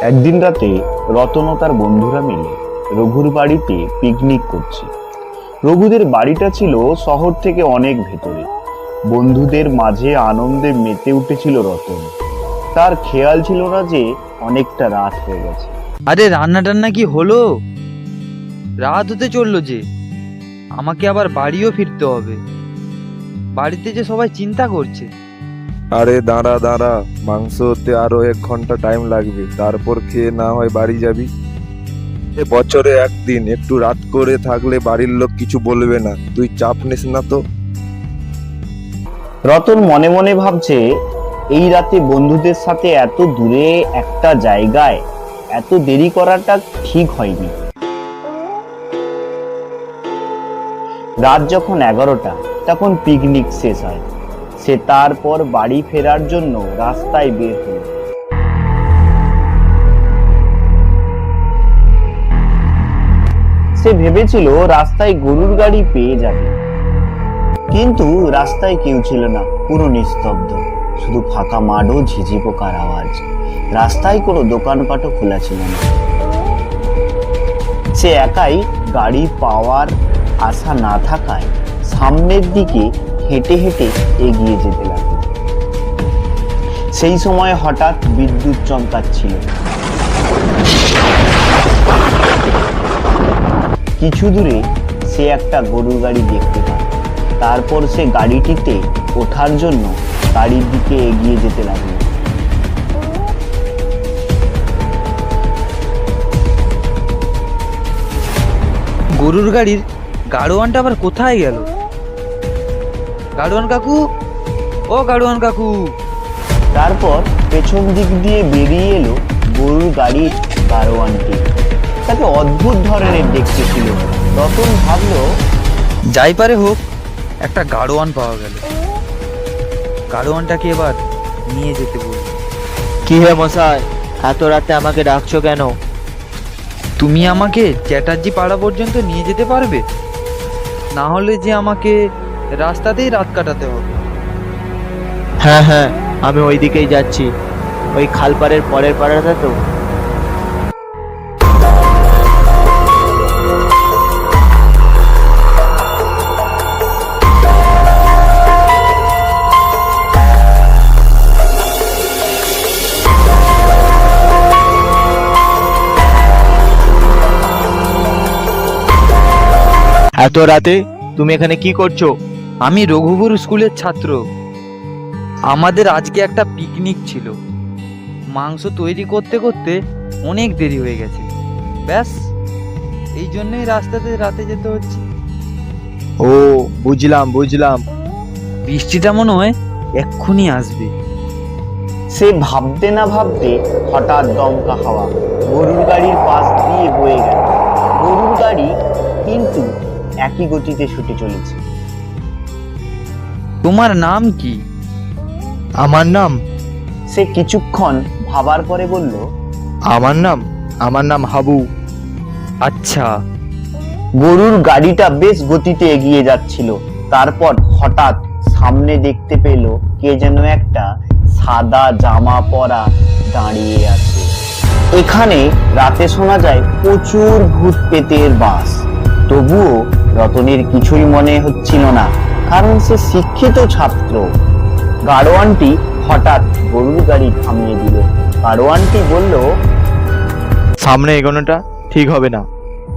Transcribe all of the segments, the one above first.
একদিন রাতে রতন ও তার বন্ধুরা মিলে রঘুর বাড়িতে পিকনিক করছে। রঘুদের বাড়িটা ছিল শহর থেকে অনেক ভেতরে। বন্ধুদের মাঝে আনন্দে মেতে উঠেছিল রতন। তার খেয়াল ছিল না যে অনেকটা রাত হয়ে গেছে। আরে রান্না টান্না কি হলো? রাত হতে চললো যে, আমাকে আবার বাড়িও ফিরতে হবে। বাড়িতে যে সবাই চিন্তা করছে। আরে দাঁড়া দাঁড়া, মাংস হতে আরো 1 ঘন্টা টাইম লাগবে, তারপর খেয়ে না হয় বাড়ি যাবি। বছরে একদিন একটু রাত করে থাকলে বাড়ির লোক কিছু বলবে না, তুই চাপ নিস না তো। রতন মনে মনে ভাবছে, এই রাতে বন্ধুদের সাথে এত দূরে একটা জায়গায় এত দেরি করাটা ঠিক হয়নি। রাত যখন 11টা তখন পিকনিক শেষ হয়। সে তারপর বাড়ি ফেরার জন্য রাস্তায় বের হলো। সে ভেবেছিল রাস্তায় গরুর গাড়ি পেয়ে যাবে, কিন্তু রাস্তায় কেউ ছিল না। পুরো নিস্তব্ধ, শুধু ফাঁকা মাঠ ও ঝিঝি পোকার আওয়াজ। রাস্তায় কোনো দোকানপাটও খোলা ছিল না। সে একাই, গাড়ি পাওয়ার আশা না থাকায় সামনের দিকে হেঁটে হেঁটে এগিয়ে যেতে লাগলো। সেই সময় হঠাৎ বিদ্যুৎ চমকাচ্ছিল। কিছু দূরে সে একটা গরুর গাড়ি দেখতে পায়। তারপর সে গাড়িটিতে ওঠার জন্য গাড়ির দিকে এগিয়ে যেতে লাগলো। গরুর গাড়ির গাড়োয়ানটা আবার কোথায় গেল? গাড়োয়ান কাকু, ও গাড়োয়ান কাকু! তারপর পেছন দিক দিয়ে বেরিয়ে এলো গরুর গাড়ির গাড়োয়ানটি। তাকে অদ্ভুত ধরনের দেখতে ছিল। রতন ভাবলো, যাই পারে হোক, একটা গাড়োয়ান পাওয়া গেল। গাড়োয়ানটাকে এবার নিয়ে যেতে বলবো। কি হে মশাই, এত রাতে আমাকে ডাকছো কেন? তুমি আমাকে চ্যাটার্জি পাড়া পর্যন্ত নিয়ে যেতে পারবে? না হলে যে আমাকে রাস্তাতেই রাত কাটাতে হবে। হ্যাঁ হ্যাঁ, আমি ওই দিকেই যাচ্ছি, ওই খালপাড়ের পরের পাড়াটা তো। এত রাতে তুমি এখানে কি করছো? আমি রঘুপুর স্কুলের ছাত্র। আমাদের আজকে একটা পিকনিক ছিল। মাংস তৈরি করতে করতে অনেক দেরি হয়ে গেছে। ব্যাস, এই জন্যই রাস্তাতে রাতে যেতে হচ্ছে। ও, বুঝলাম বুঝলাম। বৃষ্টিটা মনে হয় এক্ষুনি আসবে। সে ভাবতে না ভাবতে হঠাৎ দমকা হাওয়া গরুর গাড়ির পাশ দিয়ে বয়ে গেল। গরুর গাড়ি কিন্তু একই গতিতে ছুটে চলেছে। তোমার নাম কি? আমার নাম? সে কিছুক্ষণ ভাবার পরে বলল, আমার নাম হাবু। আচ্ছা। গরুর গাড়িটা বেশ গতিতে এগিয়ে যাচ্ছিল। তারপর হঠাৎ সামনে দেখতে পেল কে যেন একটা সাদা জামা পরা দাঁড়িয়ে আছে। এখানে রাতে শোনা যায় প্রচুর ভূত পেতের বাস। তবুও রতনের কিছুই মনে হচ্ছিল না, কারণ সে শিক্ষিত ছাত্র। গাড়োয়ানটি হঠাৎ গরুর গাড়ি থামিয়ে দিল। গাড়োয়ানটি বলল, সামনে এগোনোটা ঠিক হবে না।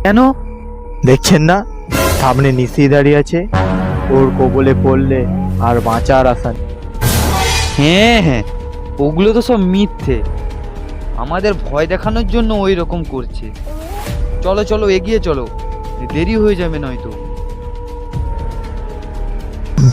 কেন? দেখছেন না, সামনে নিশি দাঁড়িয়ে আছে। ওর কবলে পড়লে আর বাঁচার আশা নেই। হ্যাঁ হ্যাঁ, ওগুলো তো সব মিথ্যে। আমাদের ভয় দেখানোর জন্য ওই রকম করছে। চলো চলো, এগিয়ে চলো, দেরি হয়ে যাবে নয়তো।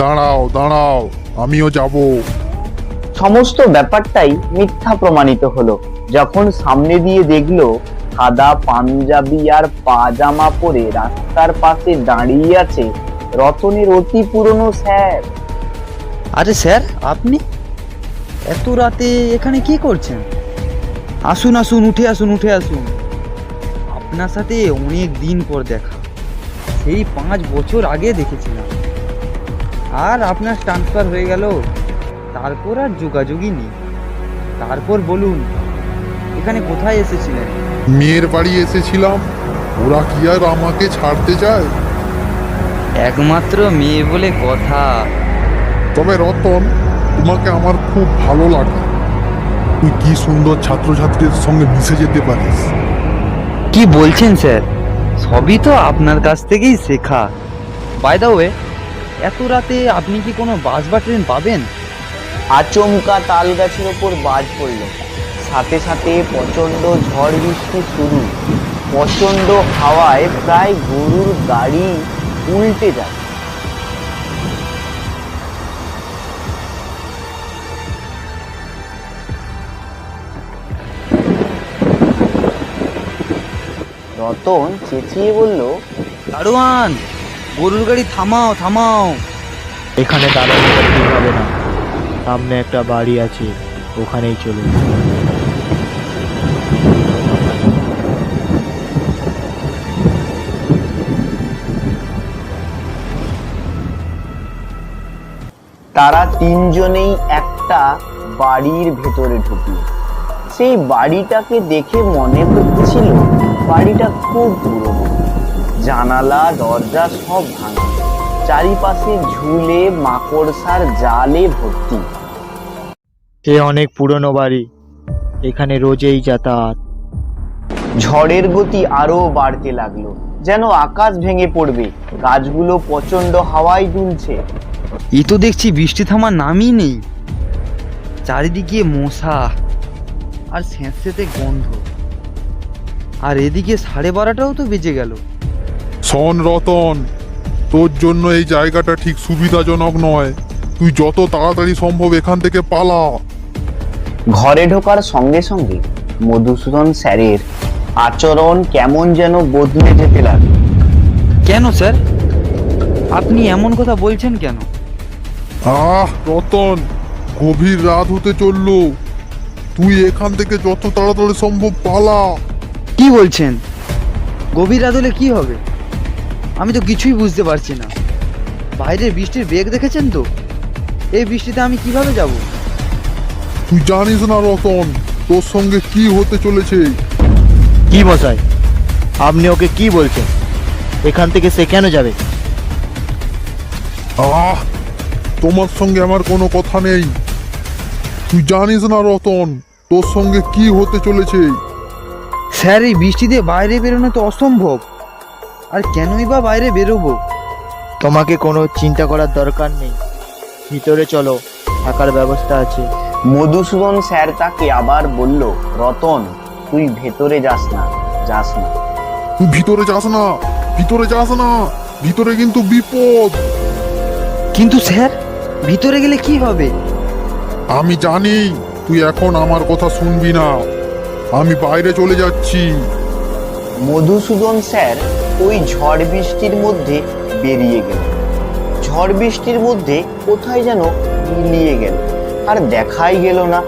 দাঁড়াও দাঁড়াও, আমিও যাব। সমস্ত ব্যাপারটাই মিথ্যা প্রমাণিত হলো যখন সামনে দিয়ে দেখলো সাদা পাঞ্জাবি আর পাজামা পরে রাস্তার পাশে দাঁড়িয়ে আছে রতনের অতি পুরনো স্যার। আরে স্যার, আপনি এত রাতে এখানে কি করছেন? আসুন আসুন, উঠে আসুন উঠে আসুন। আপনার সাথে অনেক দিন পর দেখা। সেই 5 বছর আগে দেখেছিলাম, আর আপনার ট্রান্সফার হয়ে গেল। তারপর আর যোগাযোগই নেই। তারপর বলুন, এখানে কোথায় এসেছিলেন? মেয়ের বাড়ি এসেছিলাম, ওরা কি আর আমাকে ছাড়তে চায়? একমাত্র মেয়ে বলে কথা। তবে রতন, তোমাকে আমার খুব ভালো লাগে। তুই কি সুন্দর ছাত্রছাত্রীদের সঙ্গে মিশে যেতে পারিস। কি বলছেন স্যার? সবই তো আপনার কাছ থেকেই শেখা। বাই দ্য ওয়ে, এত রাতে আপনি কি কোনো বাস বা ট্রেন পাবেন? আচমকা তাল গাছের ওপর বাজ পড়ল, সাথে সাথে প্রচন্ড ঝড় বৃষ্টি শুরু। প্রচন্ড হাওয়ায় প্রায় গরুর গাড়ি উল্টে যায়। রতন চেঁচিয়ে বলল, দারোয়ান, গরুর গাড়ি থামাও থামাও। এখানে দাঁড়ানো ঠিক হবে না, সামনে একটা বাড়ি আছে, ওখানেই চলুন। তারা তিনজনেই একটা বাড়ির ভেতরে ঢুকলো। সেই বাড়িটাকে দেখে মনে হচ্ছিল বাড়িটা খুব পুরনো, জানালা দরজা সব ভাঙা, চারিপাশে ঝুলে মাকড়সার জালে ভর্তি। এ অনেক পুরনো বাড়ি, এখানে রোজেই যাতায়াত। ঝড়ের গতি আরো বাড়তে লাগলো, যেন আকাশ ভেঙে পড়বে। গাছগুলো প্রচন্ড হাওয়ায় দুলছে। এই তো দেখছি বৃষ্টি থামার নামই নেই। চারিদিকে মশা আর স্যাঁতস্যাঁতে গন্ধ। আর এদিকে 12:30টাও তো বেজে গেল। শোন রতন, তোর জন্য এই জায়গাটা ঠিক সুবিধাজনক নয়। তুই যত তাড়াতাড়ি সম্ভব এখান থেকে পালা। ঘরে ঢোকার সঙ্গে সঙ্গে মধুসূদন স্যারের আচরণ কেমন যেন বদলে যেতে লাগলো। কেন স্যার, আপনি এমন কথা বলছেন কেন? রতন, গভীর রাত হতে চললো। তুই এখান থেকে যত তাড়াতাড়ি সম্ভব পালা। কি বলছেন? গভীর রাত হলে কি হবে? আমি তো কিছুই বুঝতে পারছি না। বাইরে বৃষ্টির বেগ দেখেছেন তো? এই বৃষ্টিতে আমি কিভাবে যাব? তুই জানিস না রতন, তোর সঙ্গে কি হতে চলেছে। কি মশাই, আপনি ওকে কি বলছেন? এখান থেকে সে কেন যাবে? তোমার সঙ্গে আমার কোনো কথা নেই। তুই জানিস না রতন, তোর সঙ্গে কি হতে চলেছে। স্যার, এই বৃষ্টিতে বাইরে বেরোনো তো অসম্ভব। আর কেনই বা বাইরে বেরোবো? তোমাকে কোনো চিন্তা করার দরকার নেই, ভিতরে চলো, থাকার ব্যবস্থা আছে। মধুসূদন স্যার তাকে আবার বলল, রতন, তুই ভেতরে যাস না, যাস না। তুই ভিতরে যাস না, ভিতরে যাস না, ভিতরে কিন্তু বিপদ। কিন্তু স্যার, ভিতরে গেলে কি হবে? আমি জানি তুই এখন আমার কথা শুনবি না। আমি বাইরে চলে যাচ্ছি। মধুসূদন স্যার ওই ঝড় বৃষ্টির মধ্যে বেরিয়ে গেল। ঝড় বৃষ্টির মধ্যে কোথায় যেন মিলিয়ে গেল, আর দেখাই গেল না।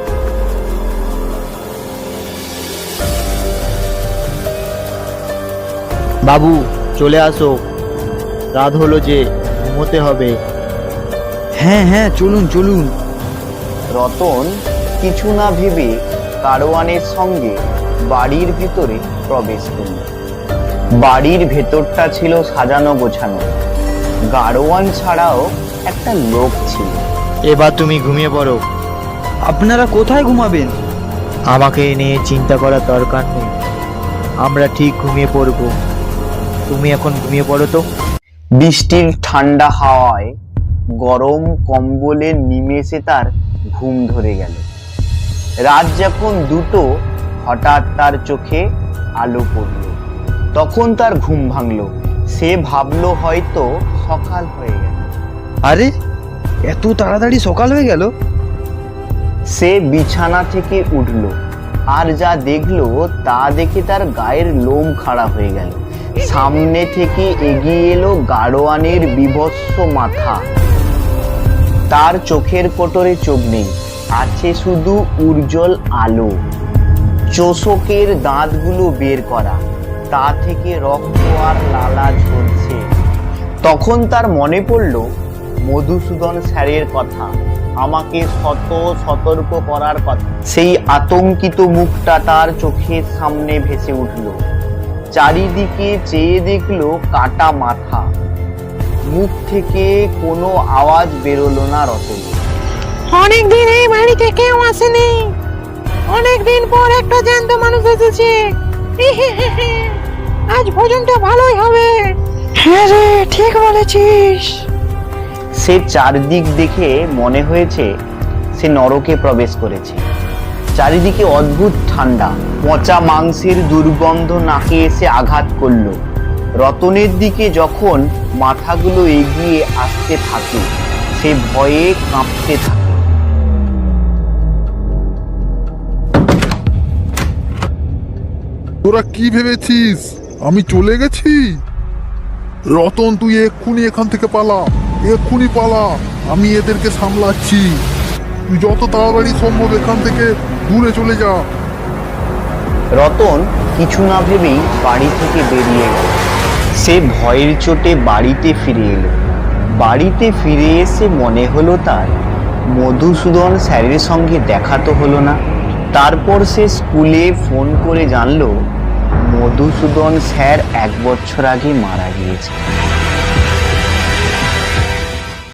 বাবু, চলে আসো, রাত হলো যে, ঘুমোতে হবে। হ্যাঁ হ্যাঁ, চলুন চলুন। রতন কিছু না ভেবে কারওয়ানের সঙ্গে বাড়ির ভেতরে প্রবেশ করল। বাড়ির ভেতরটা ছিল সাজানো গোছানো। গাড়োয়ান ছাড়াও একটা লোক ছিল। এবার তুমি ঘুমিয়ে পড়ো, আপনারা কোথায় ঘুমাবেন? আমাকে নিয়ে চিন্তা করার দরকার নেই, আমরা ঠিক ঘুমিয়ে পড়বো। তুমি এখন ঘুমিয়ে পড়ো তো। বৃষ্টির ঠান্ডা হাওয়ায় গরম কম্বলে নিমেষে তার ঘুম ধরে গেল। রাত যখন 2টো, হঠাৎ তার চোখে আলো পড়ল। তখন তার ঘুম ভাঙলো। সে ভাবলো হয়তো সকাল হয়ে গেল। আরে, এত তাড়াতাড়ি সকাল হয়ে গেল? সে বিছানা থেকে উঠল, আর যা দেখলো তা দেখে তার গায়ের লোম খাড়া হয়ে গেল। সামনে থেকে এগিয়ে এলো গাড়োয়ানের বিভৎস মাথা। তার চোখের কোটরে চোখ নেই, আছে শুধু উজ্জ্বল আলো। চোষকের দাঁতগুলো বের করা, তা থেকে রক্ত আর লালা ঝরছে। তখন তার মনে পড়ল মধুসূদন স্যারের কথা, আমাকে সতর্ক করার কথা। সেই আতঙ্কিত মুখটা তার চোখের সামনে ভেসে উঠল। চারিদিকে চেয়ে দেখলো কাটা মাথা। মুখ থেকে কোনো আওয়াজ বেরোলো না রতন। অনেকদিন এই বাড়িতে কেউ আসেনি, অনেকদিন পর একটা জ্যান্ত মানুষ এসেছে। আজ ভোজনটা ভালোই হবে। হ্যাঁ রে, ঠিক বলেছিস। সে চারদিক দেখে মনে হয়েছে সে নরকে প্রবেশ করেছে। চারিদিকে অদ্ভুত ঠান্ডা, পচা মাংসের দুর্গন্ধ নাকে এসে আঘাত করলো। রতনের দিকে যখন মাথাগুলো এগিয়ে আসতে থাকে, সে ভয়ে কাঁপতে থাকে। তোরা কি ভেবেছিস আমি চলে গেছি? রতন, তুই এক্ষুনি এখান থেকে পালা, এক্ষুনি পালা। আমি এদেরকে সামলাচ্ছি। তুই যত তাড়াতাড়ি সম্ভব এখান থেকে দূরে চলে যা। রতন কিছু না ভেবেই বাড়ি থেকে বেরিয়ে গেল। সে ভয়ের চোটে বাড়িতে ফিরে এলো। বাড়িতে ফিরে এসে মনে হলো তার মধুসূদন স্যারের সঙ্গে দেখা তো হলো না। তারপর সে স্কুলে ফোন করে জানলো মধুসূদন স্যার 1 বছর আগে মারা গিয়েছে।